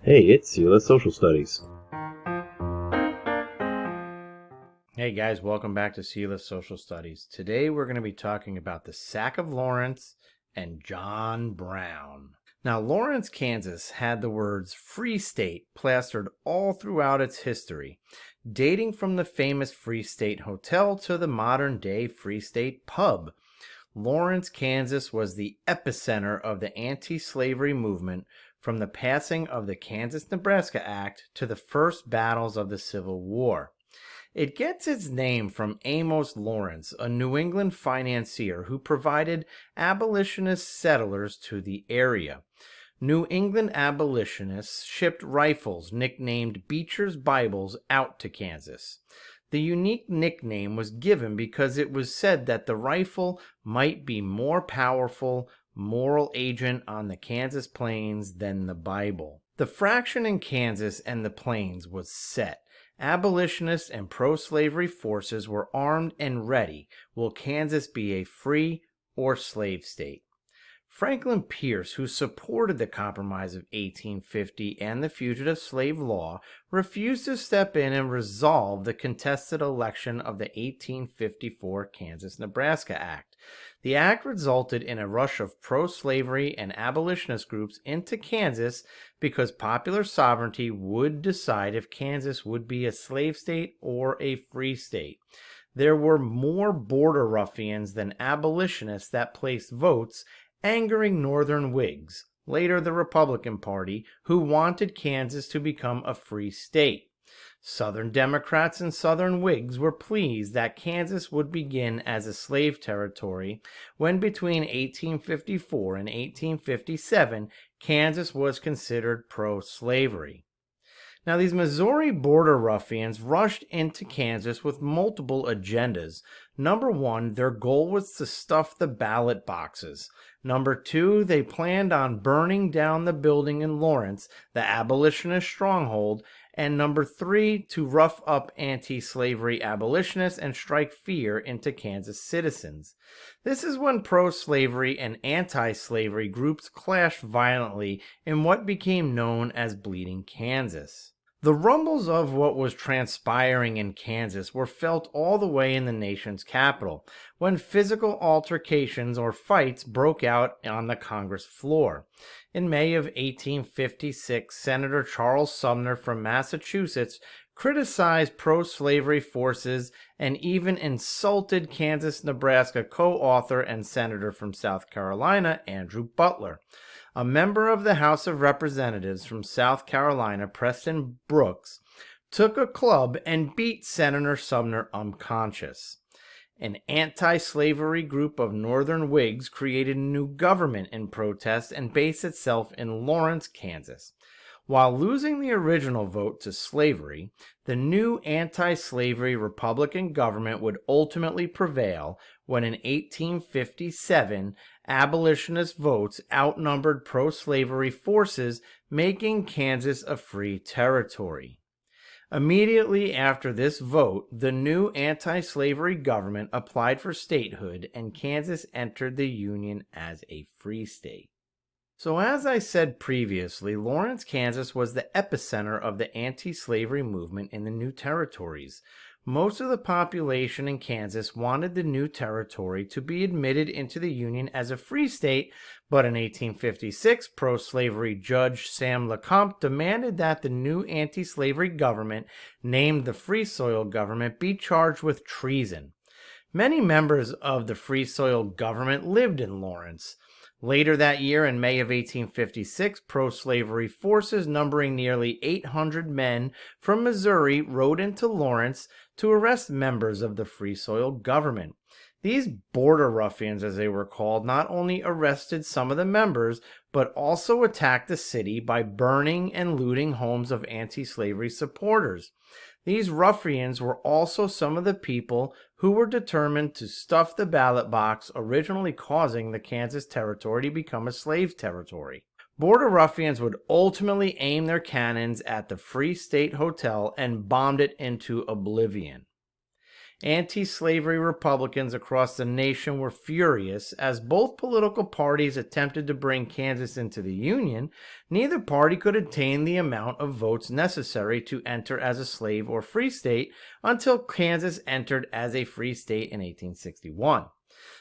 Hey, it's Sela Social Studies. Hey guys, welcome back to Sela Social Studies. Today we're going to be talking about the sack of Lawrence and John Brown. Now, Lawrence, Kansas had the words Free State plastered all throughout its history, dating from the famous Free State Hotel to the modern day Free State Pub. Lawrence, Kansas was the epicenter of the anti-slavery movement from the passing of the Kansas-Nebraska Act to the first battles of the Civil War. It gets its name from Amos Lawrence, a New England financier who provided abolitionist settlers to the area. New England abolitionists shipped rifles nicknamed Beecher's Bibles out to Kansas. The unique nickname was given because it was said that the rifle might be more powerful moral agent on the Kansas plains than the Bible. The fraction in Kansas and the plains was set. Abolitionists and pro-slavery forces were armed and ready. Will Kansas be a free or slave state? Franklin Pierce, who supported the Compromise of 1850 and the Fugitive Slave Law, refused to step in and resolve the contested election of the 1854 Kansas-Nebraska Act. The act resulted in a rush of pro-slavery and abolitionist groups into Kansas because popular sovereignty would decide if Kansas would be a slave state or a free state. There were more border ruffians than abolitionists that placed votes, angering Northern Whigs, later the Republican Party, who wanted Kansas to become a free state. Southern Democrats and Southern Whigs were pleased that Kansas would begin as a slave territory when between 1854 and 1857 Kansas was considered pro-slavery. Now, these Missouri border ruffians rushed into Kansas with multiple agendas. Number one, their goal was to stuff the ballot boxes. Number two, they planned on burning down the building in Lawrence, the abolitionist stronghold. And number three, to rough up anti-slavery abolitionists and strike fear into Kansas citizens. This is when pro-slavery and anti-slavery groups clashed violently in what became known as Bleeding Kansas. The rumbles of what was transpiring in Kansas were felt all the way in the nation's capital, when physical altercations or fights broke out on the Congress floor. In May of 1856, Senator Charles Sumner from Massachusetts criticized pro-slavery forces and even insulted Kansas-Nebraska co-author and senator from South Carolina, Andrew Butler. A member of the House of Representatives from South Carolina, Preston Brooks, took a club and beat Senator Sumner unconscious. An anti-slavery group of Northern Whigs created a new government in protest and based itself in Lawrence, Kansas. While losing the original vote to slavery, the new anti-slavery Republican government would ultimately prevail when in 1857 abolitionist votes outnumbered pro-slavery forces, making Kansas a free territory. Immediately after this vote, the new anti-slavery government applied for statehood and Kansas entered the Union as a free state. So as I said previously, Lawrence, Kansas was the epicenter of the anti-slavery movement in the new territories. Most of the population in Kansas wanted the new territory to be admitted into the Union as a free state, but in 1856, pro-slavery Judge Sam LeCompte demanded that the new anti-slavery government, named the Free Soil Government, be charged with treason. Many members of the Free Soil Government lived in Lawrence. Later that year, in May of 1856, pro-slavery forces numbering nearly 800 men from Missouri rode into Lawrence to arrest members of the Free Soil Government. These border ruffians, as they were called, not only arrested some of the members, but also attacked the city by burning and looting homes of anti-slavery supporters. These ruffians were also some of the people who were determined to stuff the ballot box, originally causing the Kansas territory to become a slave territory. Border ruffians would ultimately aim their cannons at the Free State Hotel and bombed it into oblivion. Anti-slavery Republicans across the nation were furious as both political parties attempted to bring Kansas into the Union. Neither party could attain the amount of votes necessary to enter as a slave or free state until Kansas entered as a free state in 1861.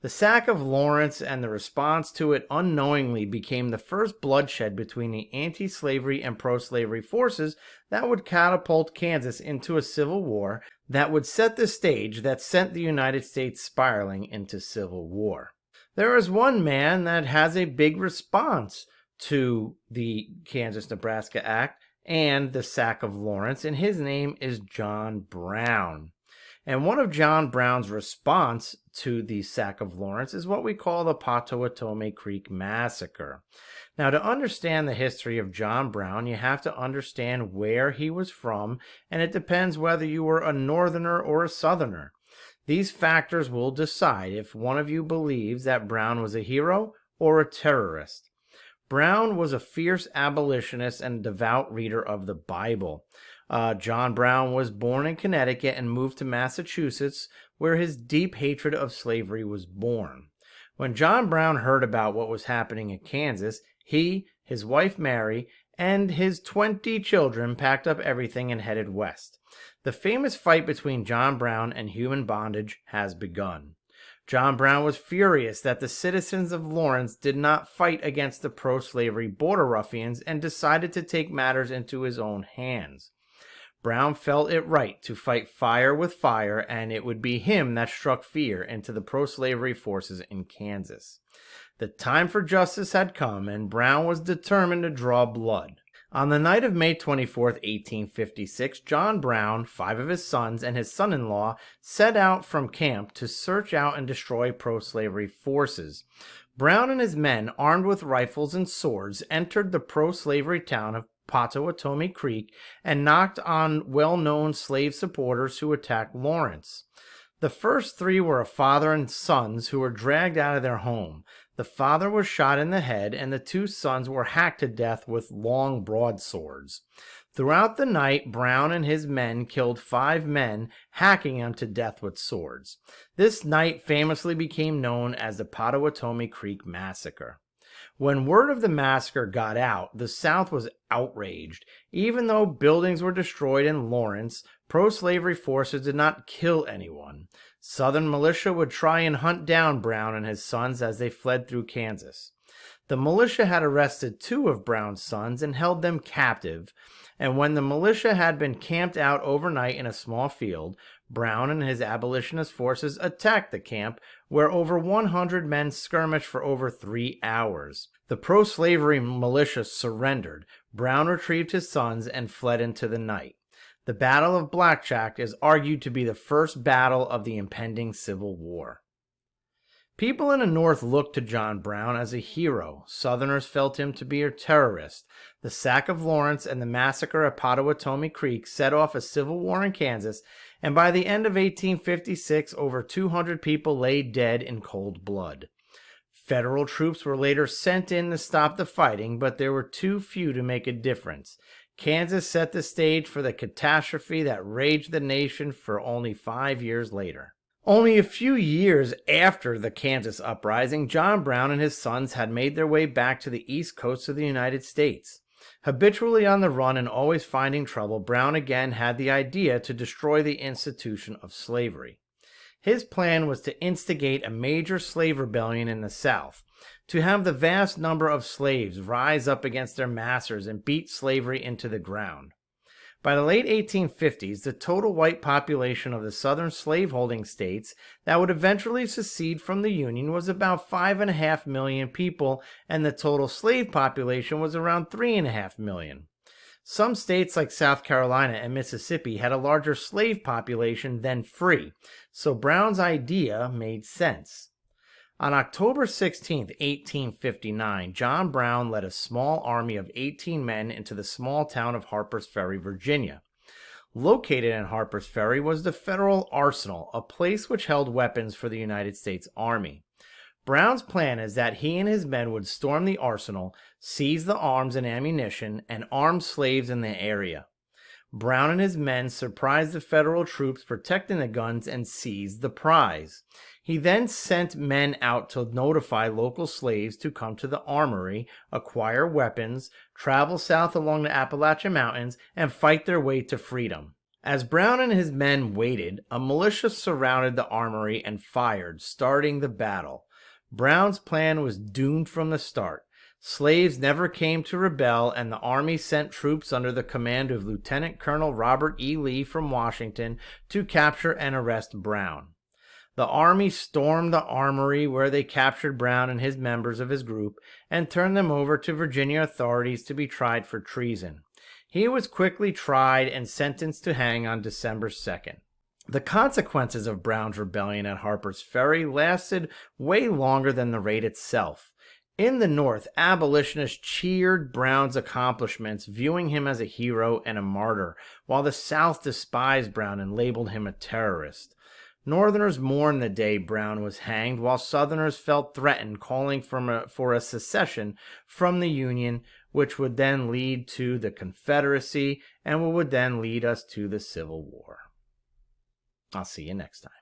The sack of Lawrence and the response to it unknowingly became the first bloodshed between the anti-slavery and pro-slavery forces that would catapult Kansas into a civil war that would set the stage that sent the United States spiraling into civil war. There is one man that has a big response to the Kansas-Nebraska Act and the sack of Lawrence, and his name is John Brown. And one of John Brown's response to the sack of Lawrence is what we call the Pottawatomie Creek Massacre. Now, to understand the history of John Brown, you have to understand where he was from, and it depends whether you were a northerner or a southerner. These factors will decide if one of you believes that Brown was a hero or a terrorist. Brown was a fierce abolitionist and devout reader of the Bible. John Brown was born in Connecticut and moved to Massachusetts, where his deep hatred of slavery was born. When John Brown heard about what was happening in Kansas, he, his wife Mary, and his 20 children packed up everything and headed west. The famous fight between John Brown and human bondage has begun. John Brown was furious that the citizens of Lawrence did not fight against the pro-slavery border ruffians and decided to take matters into his own hands. Brown felt it right to fight fire with fire, and it would be him that struck fear into the pro-slavery forces in Kansas. The time for justice had come, and Brown was determined to draw blood. On the night of May 24, 1856, John Brown, 5 of his sons, and his son-in-law set out from camp to search out and destroy pro-slavery forces. Brown and his men, armed with rifles and swords, entered the pro-slavery town of Pottawatomie Creek and knocked on well-known slave supporters who attacked Lawrence. The first 3 were a father and sons who were dragged out of their home. The father was shot in the head, and the 2 sons were hacked to death with long broadswords. Throughout the night, Brown and his men killed 5 men, hacking them to death with swords. This night famously became known as the Pottawatomie Creek Massacre. When word of the massacre got out, the South was outraged. Even though buildings were destroyed in Lawrence, pro-slavery forces did not kill anyone. Southern militia would try and hunt down Brown and his sons as they fled through Kansas. The militia had arrested 2 of Brown's sons and held them captive, and when the militia had been camped out overnight in a small field, Brown and his abolitionist forces attacked the camp, where over 100 men skirmished for over 3 hours. The pro-slavery militia surrendered. Brown retrieved his sons and fled into the night. The Battle of Blackjack is argued to be the first battle of the impending Civil War. People in the North looked to John Brown as a hero. Southerners felt him to be a terrorist. The sack of Lawrence and the massacre at Pottawatomie Creek set off a civil war in Kansas, and by the end of 1856, over 200 people lay dead in cold blood. Federal troops were later sent in to stop the fighting, but there were too few to make a difference. Kansas set the stage for the catastrophe that raged the nation for only 5 years later. Only a few years after the Kansas uprising, John Brown and his sons had made their way back to the east coast of the United States. Habitually on the run and always finding trouble, Brown again had the idea to destroy the institution of slavery. His plan was to instigate a major slave rebellion in the South, to have the vast number of slaves rise up against their masters and beat slavery into the ground. By the late 1850s, the total white population of the southern slaveholding states that would eventually secede from the Union was about 5.5 million people, and the total slave population was around 3.5 million. Some states like South Carolina and Mississippi had a larger slave population than free, so Brown's idea made sense. On October 16, 1859, John Brown led a small army of 18 men into the small town of Harper's Ferry, Virginia. Located in Harper's Ferry was the Federal Arsenal, a place which held weapons for the United States Army. Brown's plan is that he and his men would storm the arsenal, seize the arms and ammunition, and arm slaves in the area. Brown and his men surprised the Federal troops protecting the guns and seized the prize. He then sent men out to notify local slaves to come to the armory, acquire weapons, travel south along the Appalachian Mountains, and fight their way to freedom. As Brown and his men waited, a militia surrounded the armory and fired, starting the battle. Brown's plan was doomed from the start. Slaves never came to rebel, and the Army sent troops under the command of Lieutenant Colonel Robert E. Lee from Washington to capture and arrest Brown. The Army stormed the armory, where they captured Brown and his members of his group and turned them over to Virginia authorities to be tried for treason. He was quickly tried and sentenced to hang on December 2nd. The consequences of Brown's rebellion at Harper's Ferry lasted way longer than the raid itself. In the North, abolitionists cheered Brown's accomplishments, viewing him as a hero and a martyr, while the South despised Brown and labeled him a terrorist. Northerners mourned the day Brown was hanged, while Southerners felt threatened, calling for a secession from the Union, which would then lead to the Confederacy and would then lead us to the Civil War. I'll see you next time.